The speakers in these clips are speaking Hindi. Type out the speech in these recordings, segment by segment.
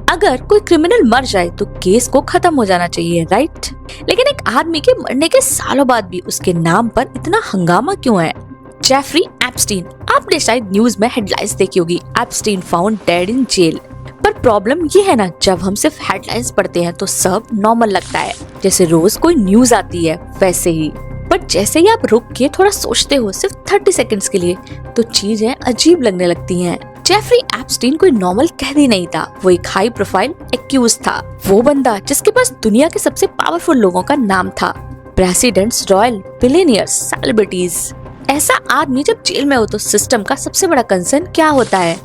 अगर कोई क्रिमिनल मर जाए तो केस को खत्म हो जाना चाहिए, राइट? लेकिन एक आदमी के मरने के सालों बाद भी उसके नाम पर इतना हंगामा क्यों है? जेफरी एप्स्टीन, आपने शायद न्यूज में हेडलाइंस देखी होगी, Epstein found dead in jail. पर प्रॉब्लम ये है ना, जब हम सिर्फ हेडलाइंस पढ़ते हैं तो सब नॉर्मल लगता है, जैसे रोज कोई न्यूज आती है वैसे ही। बट जैसे ही आप रुक के थोड़ा सोचते हो सिर्फ 30 सेकंड्स के लिए, तो चीजें अजीब लगने लगती हैं। जेफरी एप्स्टीन कोई नॉर्मल कैदी नहीं था, वो एक हाई प्रोफाइल एक्यूज था। वो बंदा जिसके पास दुनिया के सबसे पावरफुल लोगों का नाम था, प्रेसिडेंट्स, रॉयल, बिलियनियर्स, सेलिब्रिटीज। ऐसा आदमी जब जेल में हो तो सिस्टम का सबसे बड़ा कंसर्न क्या होता है?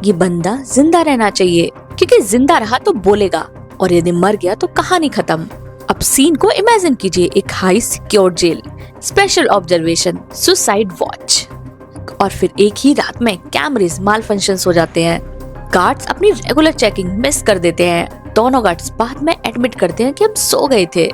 ये बंदा जिंदा रहना चाहिए, क्योंकि जिंदा रहा तो बोलेगा, और यदि मर गया तो कहानी खत्म। अब सीन को इमेजिन कीजिए, एक high secured jail, special observation, suicide watch, और फिर एक ही रात में कैमरेस माल फंक्शंस हो जाते हैं। गार्ड्स अपनी रेगुलर चेकिंग मिस कर देते हैं। दोनों गार्ड्स बाद में एडमिट करते हैं कि हम सो गए थे।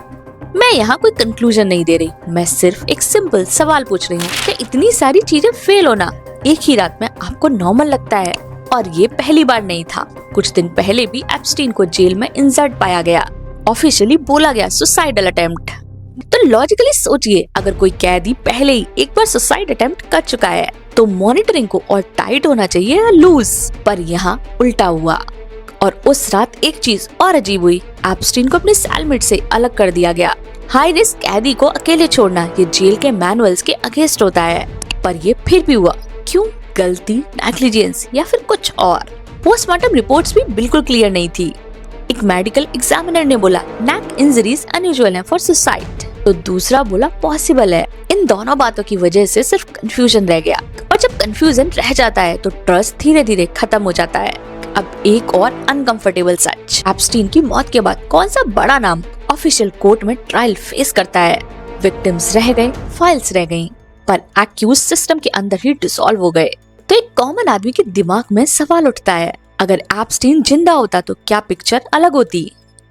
मैं यहाँ कोई कंक्लूजन नहीं दे रही, मैं सिर्फ एक सिंपल सवाल पूछ रही हूँ कि इतनी सारी चीजें फेल होना एक ही रात में आपको नॉर्मल लगता है? और ये पहली बार नहीं था, कुछ दिन पहले भी एप्स्टीन को जेल में इंसर्ट पाया गया, ऑफिशियली बोला गया सुसाइडल अटेम्प्ट। तो लॉजिकली सोचिए, अगर कोई कैदी पहले ही एक बार सुसाइड अटेम्प्ट कर चुका है तो मॉनिटरिंग को और टाइट होना चाहिए या लूज? पर यहाँ उल्टा हुआ। और उस रात एक चीज और अजीब हुई, एप्स्टीन को अपने सेलमेट से अलग कर दिया गया। हाई रिस्क कैदी को अकेले छोड़ना ये जेल के मैनुअल्स के अगेंस्ट होता है, पर ये फिर भी हुआ। क्यों? गलती, नेग्लिजेंस या फिर कुछ और? पोस्टमार्टम रिपोर्ट्स भी बिल्कुल क्लियर नहीं थी। एक मेडिकल एग्जामिनर ने बोला नेक इंजरीज अनयूजुअल है फॉर सुसाइड, तो दूसरा बोला पॉसिबल है। इन दोनों बातों की वजह से सिर्फ कंफ्यूजन रह गया, और जब कंफ्यूजन रह जाता है तो ट्रस्ट धीरे धीरे खत्म हो जाता है। अब एक और अनकंफर्टेबल सच, एप्स्टीन की मौत के बाद कौन सा बड़ा नाम ऑफिशियल कोर्ट में ट्रायल फेस करता है? विक्टिम्स रह गए, फाइल्स रह गयी, पर एक्यूज सिस्टम के अंदर ही डिसॉल्व हो गए। तो एक कॉमन आदमी के दिमाग में सवाल उठता है, अगर एप्स्टीन जिंदा होता तो क्या पिक्चर अलग होती?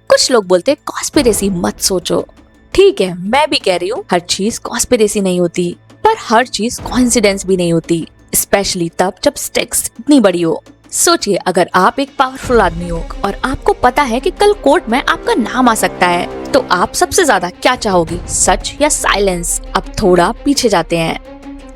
कुछ लोग बोलते कॉन्स्पिरेसी मत सोचो। ठीक है, मैं भी कह रही हूँ हर चीज कॉन्स्पिरेसी नहीं होती, पर हर चीज कोइंसिडेंस भी नहीं होती, स्पेशली तब जब स्टेक्स इतनी बड़ी हो। सोचिए, अगर आप एक पावरफुल आदमी हो और आपको पता है कि कल कोर्ट में आपका नाम आ सकता है, तो आप सबसे ज्यादा क्या चाहोगे, सच या साइलेंस? अब थोड़ा पीछे जाते हैं।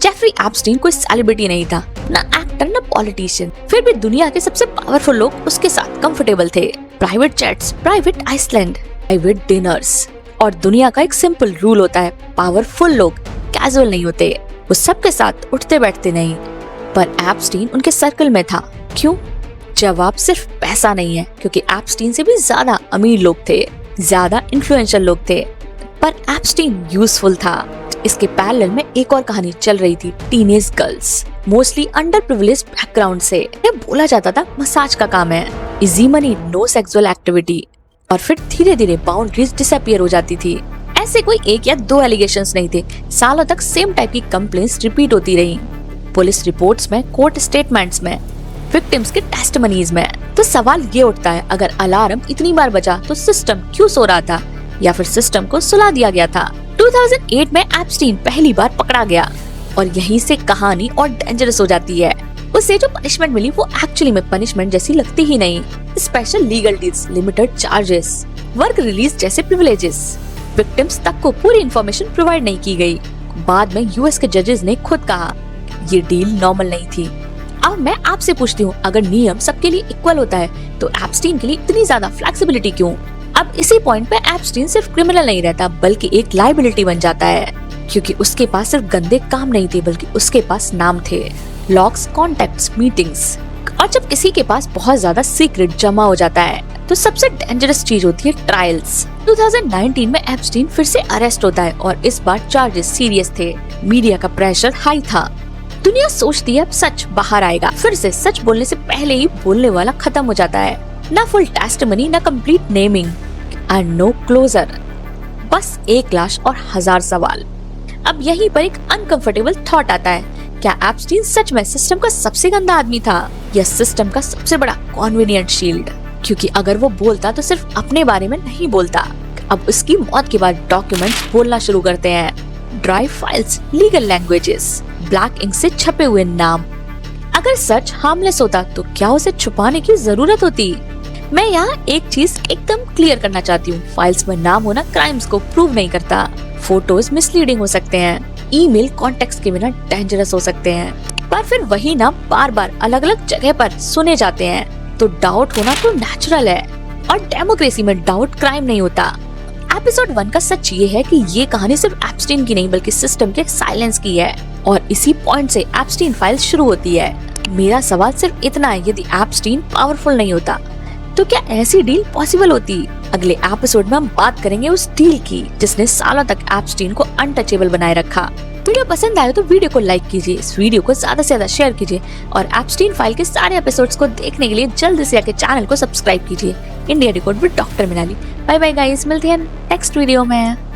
जेफरी एप्स्टीन कोई सेलिब्रिटी नहीं था, ना एक्टर ना पॉलिटिशियन, फिर भी दुनिया के सबसे पावरफुल लोग उसके साथ कंफर्टेबल थे। Private jets, private island, private dinners. और दुनिया का एक सिंपल रूल होता है, पावरफुल लोग कैजुअल नहीं होते, वो सबके साथ उठते बैठते नहीं। पर एप्स्टीन उनके सर्कल में था। क्यों? जवाब सिर्फ पैसा नहीं है, क्योंकि एप्स्टीन से भी ज्यादा अमीर लोग थे, ज्यादा इन्फ्लुएंशियल लोग थे। पर एप्स्टीन यूजफुल था। इसके पैरेलल में एक और कहानी चल रही थी, teenage girls, mostly underprivileged background से। ये बोला जाता था मसाज का काम है, easy money, no sexual activity, और फिर धीरे धीरे बाउंड्रीज डिसअपीयर हो जाती थी। ऐसे कोई एक या दो एलिगेशंस नहीं थे, सालों तक सेम टाइप की कंप्लेंट्स रिपीट होती रही, पुलिस रिपोर्ट्स में, कोर्ट स्टेटमेंट्स में, विक्टिम्स के टेस्टिमनीज में। तो सवाल ये उठता है, अगर अलार्म इतनी बार बजा तो सिस्टम क्यों सो रहा था, या फिर सिस्टम को सुला दिया गया था? 2008 में एप्स्टीन पहली बार पकड़ा गया, और यहीं से कहानी और डेंजरस हो जाती है। उसे जो पनिशमेंट मिली वो एक्चुअली में पनिशमेंट जैसी लगती ही नहीं। Special legal deals, limited charges, work release जैसे प्रिविलेजेस, विक्टिम्स तक को पूरी इंफॉर्मेशन प्रोवाइड नहीं की गई। बाद में यूएस के जजेस ने खुद कहा ये डील नॉर्मल नहीं थी। अब मैं आपसे पूछती हूँ, अगर नियम सबके लिए इक्वल होता है तो एप्स्टीन के लिए इतनी ज्यादा फ्लेक्सिबिलिटी क्यों? अब इसी पॉइंट पे एप्स्टीन सिर्फ क्रिमिनल नहीं रहता, बल्कि एक लायबिलिटी बन जाता है, क्योंकि उसके पास सिर्फ गंदे काम नहीं थे, बल्कि उसके पास नाम थे, लॉग्स, कॉन्टेक्ट्स, मीटिंग्स। और जब किसी के पास बहुत ज्यादा सीक्रेट जमा हो जाता है तो सबसे डेंजरस चीज होती है ट्रायल्स। 2019 में एप्स्टीन फिर से अरेस्ट होता है, और इस बार चार्जेस सीरियस थे, मीडिया का प्रेशर हाई था। दुनिया सोचती है अब सच बाहर आएगा, फिर से सच बोलने से पहले ही बोलने वाला खत्म हो जाता है। ना फुल टेस्टिमनी, ना complete naming, and no closure, बस एक लाश और 1000 सवाल। अब यहीं पर एक अनकंफर्टेबल थॉट आता है, क्या एप्स्टीन सच में सिस्टम का सबसे गंदा आदमी था, या सिस्टम का सबसे बड़ा कॉन्वीनियंट शील्ड? क्योंकि अगर वो बोलता तो सिर्फ अपने बारे में नहीं बोलता। अब उसकी मौत के बाद डॉक्यूमेंट्स बोलना शुरू करते हैं, dry files, legal languages, black ink से छपे हुए नाम। अगर सच हार्मलेस होता तो क्या उसे छुपाने की जरूरत होती? मैं यहाँ एक चीज एकदम क्लियर करना चाहती हूँ, फाइल्स में नाम होना क्राइम्स को प्रूव नहीं करता। फोटोज मिसलीडिंग हो सकते हैं, ईमेल कॉन्टेक्स्ट के बिना डेंजरस हो सकते हैं, पर फिर वही नाम बार बार अलग अलग जगह पर सुने जाते हैं, तो डाउट होना तो नेचुरल है, और डेमोक्रेसी में डाउट क्राइम नहीं होता। एपिसोड 1 का सच ये है कि ये कहानी सिर्फ एप्स्टीन की नहीं बल्कि सिस्टम के साइलेंस की है, और इसी पॉइंट से एप्स्टीन फाइल शुरू होती है। मेरा सवाल सिर्फ इतना है, यदि एप्स्टीन पावरफुल नहीं होता तो क्या ऐसी डील पॉसिबल होती? अगले एपिसोड में हम बात करेंगे उस डील की जिसने सालों तक एप्स्टीन को अनटचेबल बनाए रखा। वीडियो पसंद आए तो वीडियो को लाइक कीजिए, इस वीडियो को ज्यादा से ज्यादा शेयर कीजिए, और एप्स्टीन फाइल के सारे एपिसोड्स को देखने के लिए जल्दी से आके चैनल को सब्सक्राइब कीजिए। India decode with doctor Minali. Bye bye guys, मिलते हैं नेक्स्ट वीडियो में।